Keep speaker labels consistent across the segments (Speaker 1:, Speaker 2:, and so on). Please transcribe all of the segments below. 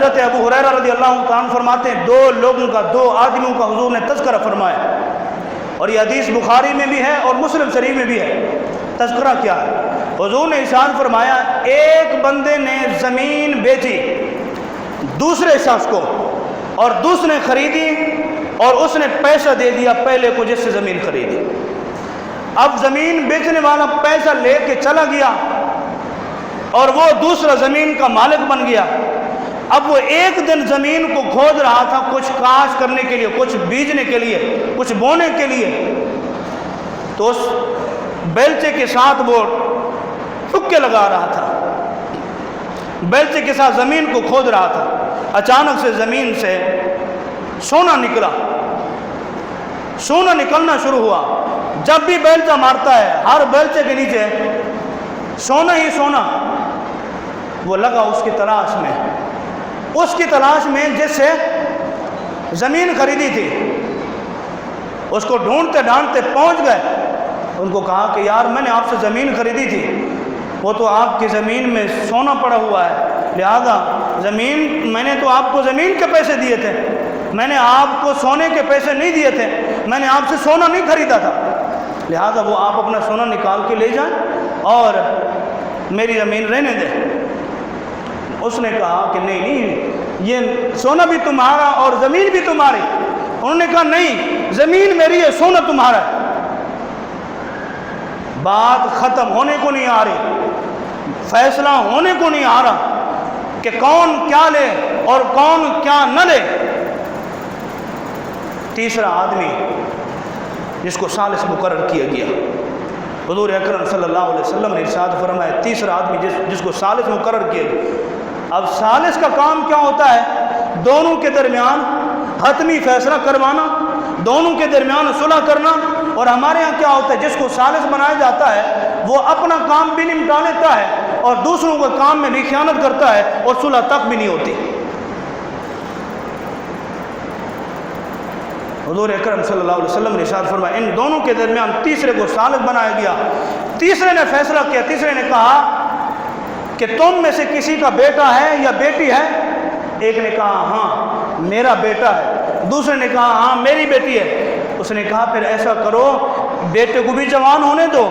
Speaker 1: حضرت ابو ہریرہ رضی اللہ تعالیٰ عنہ فرماتے ہیں دو آدمیوں کا حضور نے تذکرہ فرمایا، اور یہ حدیث بخاری میں بھی ہے اور مسلم شریف میں بھی ہے۔ تذکرہ کیا ہے؟ حضور نے ارشاد فرمایا ایک بندے نے زمین بیچی دوسرے شخص کو، اور دوسرے نے خریدی اور اس نے پیسہ دے دیا پہلے کو جس سے زمین خریدی۔ اب زمین بیچنے والا پیسہ لے کے چلا گیا اور وہ دوسرا زمین کا مالک بن گیا۔ اب وہ ایک دن زمین کو کھود رہا تھا کچھ کاشت کرنے کے لیے، کچھ بیجنے کے لیے، کچھ بونے کے لیے، تو اس بیلچے کے ساتھ وہ ٹکے لگا رہا تھا، بیلچے کے ساتھ زمین کو کھود رہا تھا۔ اچانک سے زمین سے سونا نکلا، سونا نکلنا شروع ہوا۔ جب بھی بیلچہ مارتا ہے ہر بیلچے کے نیچے سونا ہی سونا۔ وہ لگا اس کی تلاش میں، اس کی تلاش میں جس سے زمین خریدی تھی، اس کو ڈھونڈتے ڈھانڈتے پہنچ گئے۔ ان کو کہا کہ یار میں نے آپ سے زمین خریدی تھی، وہ تو آپ کی زمین میں سونا پڑا ہوا ہے، لہذا زمین میں نے تو آپ کو زمین کے پیسے دیے تھے، میں نے آپ کو سونے کے پیسے نہیں دیے تھے، میں نے آپ سے سونا نہیں خریدا تھا، لہذا وہ آپ اپنا سونا نکال کے لے جائیں اور میری زمین رہنے دیں۔ اس نے کہا کہ نہیں، یہ سونا بھی تمہارا اور زمین بھی تمہاری۔ انہوں نے کہا نہیں، زمین میری ہے، سونا تمہارا ہے۔ بات ختم ہونے کو نہیں آ رہی، فیصلہ ہونے کو نہیں آ رہا کہ کون کیا لے اور کون کیا نہ لے۔ تیسرا آدمی جس کو ثالث مقرر کیا گیا، حضور اکرم صلی اللہ علیہ وسلم نے ارشاد فرمایا تیسرا آدمی جس کو ثالث مقرر کیا گیا۔ اب ثالث کا کام کیا ہوتا ہے؟ دونوں کے درمیان حتمی فیصلہ کروانا، دونوں کے درمیان صلح کرنا۔ اور ہمارے ہاں کیا ہوتا ہے، جس کو ثالث بنایا جاتا ہے وہ اپنا کام بھی نمٹا لیتا ہے اور دوسروں کے کام میں بھی خیانت کرتا ہے اور صلح تک بھی نہیں ہوتی۔ حضور اکرم صلی اللہ علیہ وسلم نے ارشاد فرمایا ان دونوں کے درمیان تیسرے کو ثالث بنایا گیا۔ تیسرے نے فیصلہ کیا، تیسرے نے کہا کہ تم میں سے کسی کا بیٹا ہے یا بیٹی ہے؟ ایک نے کہا ہاں میرا بیٹا ہے، دوسرے نے کہا ہاں میری بیٹی ہے۔ اس نے کہا پھر ایسا کرو، بیٹے کو بھی جوان ہونے دو،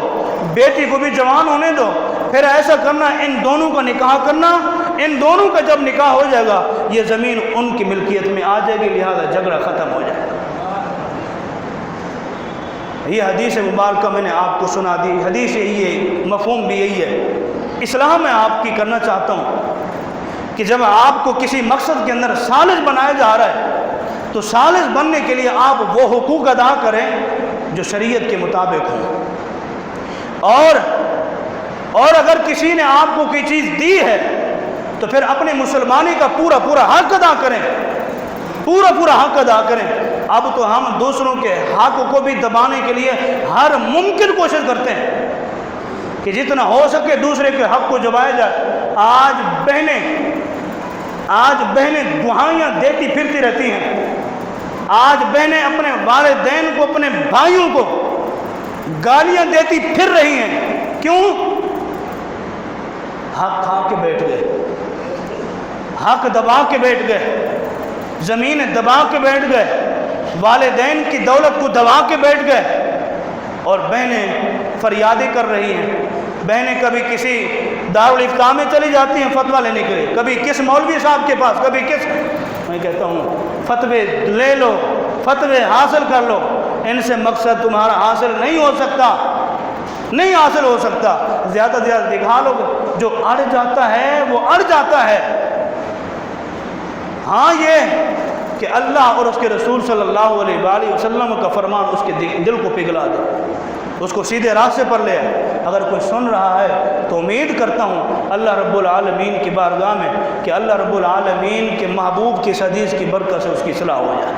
Speaker 1: بیٹی کو بھی جوان ہونے دو، پھر ایسا کرنا ان دونوں کا نکاح کرنا، ان دونوں کا جب نکاح ہو جائے گا یہ زمین ان کی ملکیت میں آ جائے گی، لہذا جھگڑا ختم ہو جائے گا۔ یہ حدیث مبارکہ میں نے آپ کو سنا دی، حدیث یہی ہے، مفہوم بھی یہی ہے۔ اصلاح میں آپ کی کرنا چاہتا ہوں کہ جب آپ کو کسی مقصد کے اندر ثالث بنایا جا رہا ہے تو ثالث بننے کے لیے آپ وہ حقوق ادا کریں جو شریعت کے مطابق ہوں، اور اگر کسی نے آپ کو کوئی چیز دی ہے تو پھر اپنے مسلمانی کا پورا حق ادا کریں، پورا حق ادا کریں۔ اب تو ہم دوسروں کے حق کو بھی دبانے کے لیے ہر ممکن کوشش کرتے ہیں کہ جتنا ہو سکے دوسرے کے حق کو دبایا جائے۔ آج بہنیں دعائیاں دیتی پھرتی رہتی ہیں، آج بہنیں اپنے والدین کو، اپنے بھائیوں کو گالیاں دیتی پھر رہی ہیں۔ کیوں؟ حق کھا کے بیٹھ گئے، حق دبا کے بیٹھ گئے، زمین دبا کے بیٹھ گئے، والدین کی دولت کو دبا کے بیٹھ گئے، اور بہنیں فریادیں کر رہی ہیں۔ بہنیں کبھی کسی دارالافتاء میں چلی جاتی ہیں فتویٰ لینے کے لیے، کبھی کس مولوی صاحب کے پاس، کبھی کس، میں کہتا ہوں فتوے لے لو، فتوے حاصل کر لو، ان سے مقصد تمہارا حاصل نہیں ہو سکتا، نہیں حاصل ہو سکتا۔ زیادہ سے زیادہ دکھا لو، جو اڑ جاتا ہے وہ اڑ جاتا ہے۔ ہاں یہ کہ اللہ اور اس کے رسول صلی اللہ علیہ وآلہ وسلم کا فرمان اس کے دل کو پگھلا دے، اس کو سیدھے راستے پر لے آئے۔ اگر کوئی سن رہا ہے تو امید کرتا ہوں اللہ رب العالمین کی بارگاہ میں کہ اللہ رب العالمین کے محبوب کی حدیث کی برکت سے اس کی اصلاح ہو جائے۔